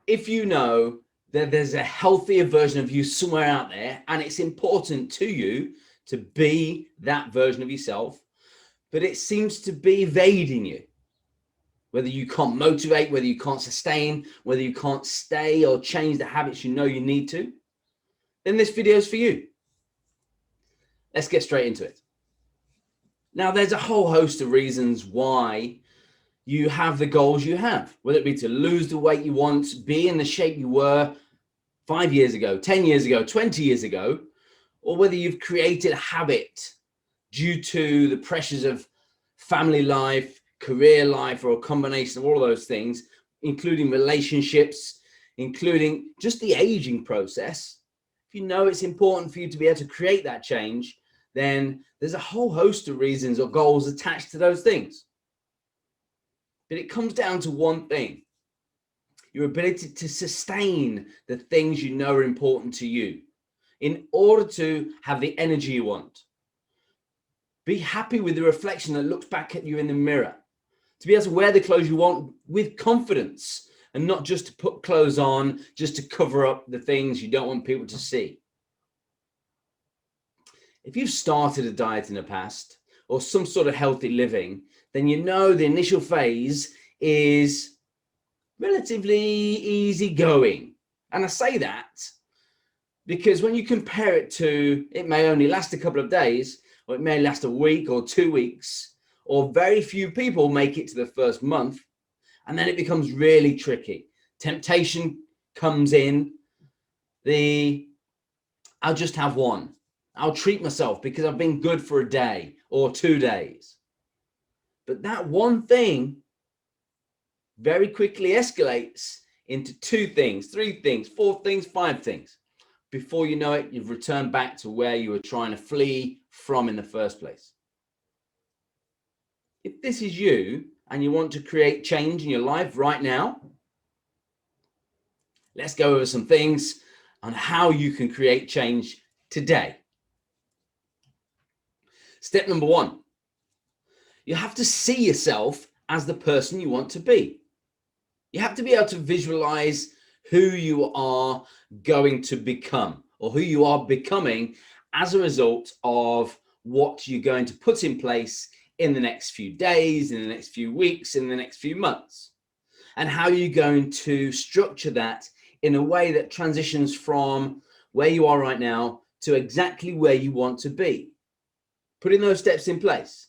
if you know that there's a healthier version of you somewhere out there, and it's important to you to be that version of yourself, but it seems to be evading you, whether you can't motivate, whether you can't sustain, whether you can't stay or change the habits you know you need to, then this video is for you. Let's get straight into it. Now, there's a whole host of reasons why you have the goals you have, whether it be to lose the weight you want, be in the shape you were 5 years ago, 10 years ago, 20 years ago, or whether you've created a habit due to the pressures of family life, career life, or a combination of all of those things, including relationships, including just the aging process. If you know it's important for you to be able to create that change, then there's a whole host of reasons or goals attached to those things. But it comes down to one thing: your ability to sustain the things you know are important to you in order to have the energy you want. Be happy with the reflection that looks back at you in the mirror, to be able to wear the clothes you want with confidence and not just to put clothes on just to cover up the things you don't want people to see. If you've started a diet in the past or some sort of healthy living, then you know the initial phase is relatively easy going. And I say that because when you compare it to, it may only last a couple of days, or it may last a week or 2 weeks, or very few people make it to the first month, and then it becomes really tricky. Temptation comes in. I'll just have one. I'll treat myself because I've been good for a day or 2 days. But that one thing very quickly escalates into 2 things, 3 things, 4 things, 5 things. Before you know it, you've returned back to where you were trying to flee from in the first place. If this is you and you want to create change in your life right now, let's go over some things on how you can create change today. Step number 1, you have to see yourself as the person you want to be. You have to be able to visualize who you are going to become, or who you are becoming as a result of what you're going to put in place in the next few days, in the next few weeks, in the next few months, and how you're going to structure that in a way that transitions from where you are right now to exactly where you want to be. Putting those steps in place.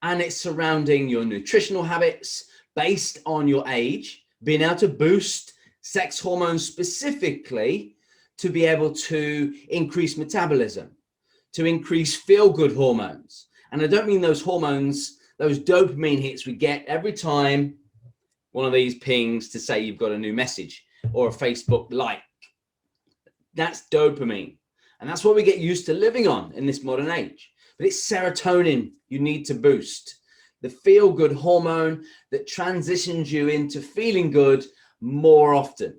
And it's surrounding your nutritional habits based on your age, being able to boost sex hormones specifically to be able to increase metabolism, to increase feel-good hormones. And I don't mean those hormones, those dopamine hits we get every time one of these pings to say you've got a new message or a Facebook like. That's dopamine. And that's what we get used to living on in this modern age. But it's serotonin you need to boost, the feel-good hormone that transitions you into feeling good more often.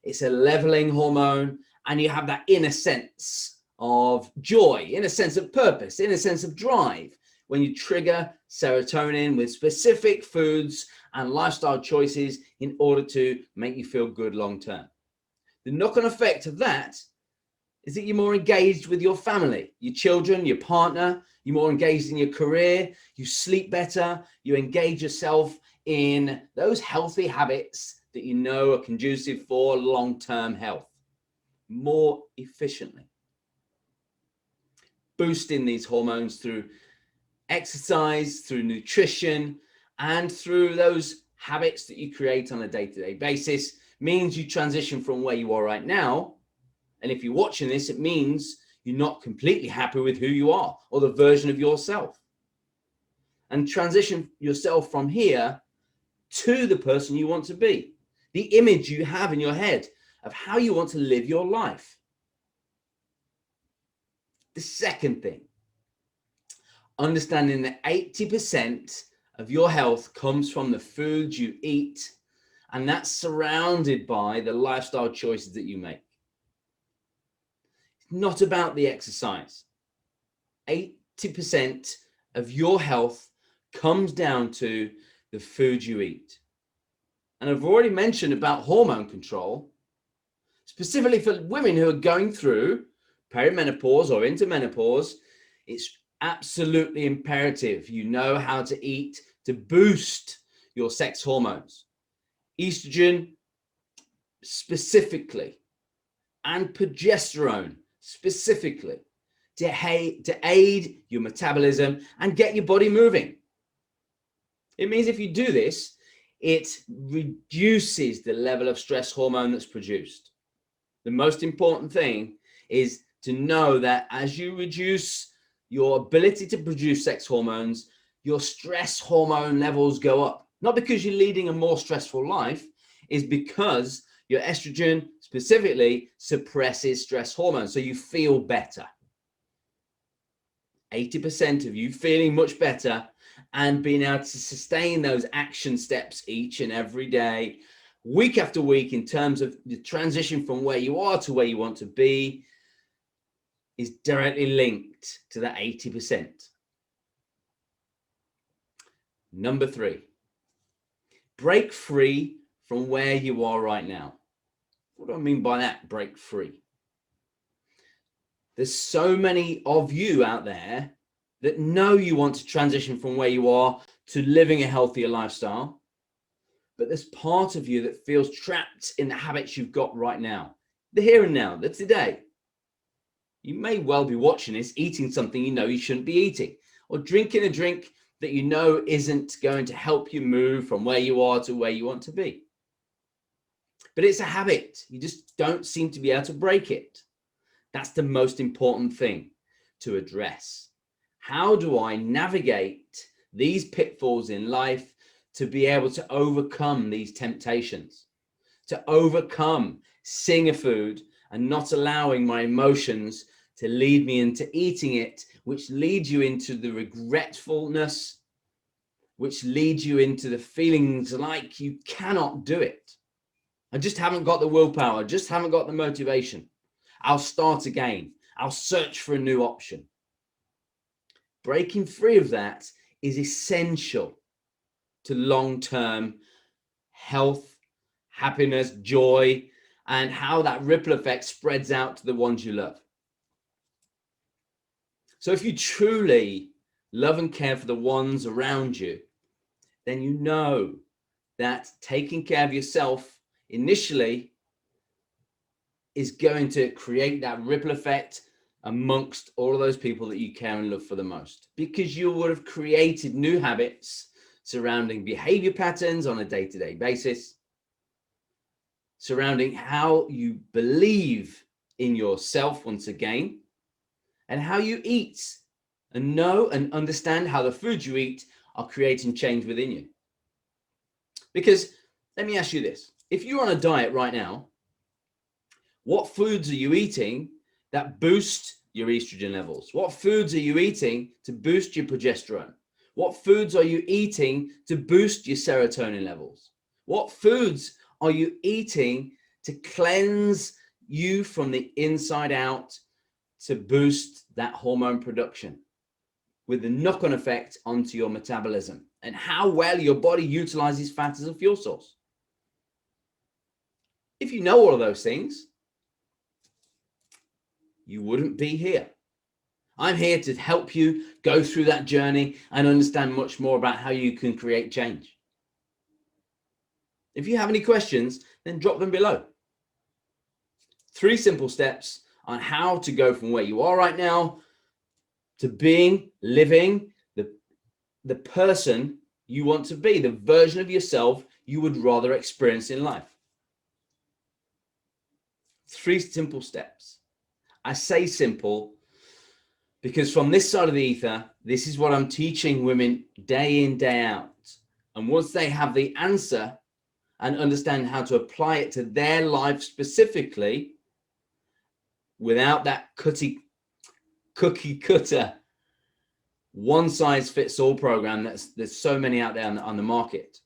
It's a leveling hormone, and you have that inner sense of joy, inner sense of purpose, inner sense of drive when you trigger serotonin with specific foods and lifestyle choices in order to make you feel good long term. The knock-on effect of that is that you're more engaged with your family, your children, your partner, you're more engaged in your career, you sleep better, you engage yourself in those healthy habits that you know are conducive for long-term health more efficiently. Boosting these hormones through exercise, through nutrition, and through those habits that you create on a day-to-day basis means you transition from where you are right now. And if you're watching this, it means you're not completely happy with who you are or the version of yourself. And transition yourself from here to the person you want to be, the image you have in your head of how you want to live your life. The second thing, understanding that 80% of your health comes from the foods you eat, and that's surrounded by the lifestyle choices that you make. It's not about the exercise. 80% of your health comes down to the food you eat. And I've already mentioned about hormone control, specifically for women who are going through perimenopause or into menopause. It's absolutely imperative you know how to eat to boost your sex hormones, estrogen specifically, and progesterone specifically, to aid your metabolism and get your body moving. It means if you do this, it reduces the level of stress hormone that's produced. The most important thing is to know that as you reduce your ability to produce sex hormones, your stress hormone levels go up. Not because you're leading a more stressful life, is because your estrogen specifically suppresses stress hormones, so you feel better. 80% of you feeling much better and being able to sustain those action steps each and every day, week after week, in terms of the transition from where you are to where you want to be, is directly linked to that 80%. Number 3, break free from where you are right now. What do I mean by that, break free? There's so many of you out there that know you want to transition from where you are to living a healthier lifestyle, but there's part of you that feels trapped in the habits you've got right now, the here and now, the today. You may well be watching this, eating something you know you shouldn't be eating, or drinking a drink that you know isn't going to help you move from where you are to where you want to be. But it's a habit. You just don't seem to be able to break it. That's the most important thing to address. How do I navigate these pitfalls in life to be able to overcome these temptations, to overcome seeing a food and not allowing my emotions to lead me into eating it, which leads you into the regretfulness, which leads you into the feelings like you cannot do it. I just haven't got the willpower, I just haven't got the motivation. I'll start again. I'll search for a new option. Breaking free of that is essential to long-term health, happiness, joy, and how that ripple effect spreads out to the ones you love. So if you truly love and care for the ones around you, then you know that taking care of yourself initially is going to create that ripple effect amongst all of those people that you care and love for the most, because you would have created new habits surrounding behavior patterns on a day-to-day basis, surrounding how you believe in yourself once again, and how you eat, and know and understand how the foods you eat are creating change within you. Because let me ask you this, if you're on a diet right now, what foods are you eating that boost your estrogen levels? What foods are you eating to boost your progesterone? What foods are you eating to boost your serotonin levels? What foods are you eating to cleanse you from the inside out to boost that hormone production, with the knock-on effect onto your metabolism and how well your body utilizes fat as a fuel source? If you know all of those things, you wouldn't be here. I'm here to help you go through that journey and understand much more about how you can create change. If you have any questions, then drop them below. 3 simple steps on how to go from where you are right now to living the person you want to be, the version of yourself you would rather experience in life. 3 simple steps. I say simple because from this side of the ether, this is what I'm teaching women day in, day out. And once they have the answer and understand how to apply it to their life specifically, without that cookie cutter, one size fits all program there's so many out there on the market.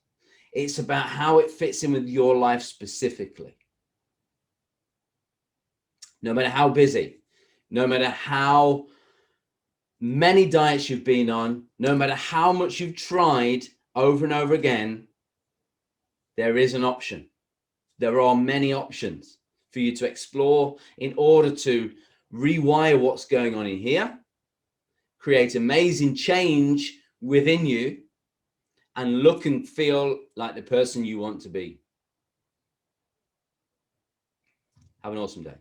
It's about how it fits in with your life specifically. No matter how busy, no matter how many diets you've been on, no matter how much you've tried over and over again, there is an option. There are many options for you to explore in order to rewire what's going on in here, create amazing change within you, and look and feel like the person you want to be. Have an awesome day.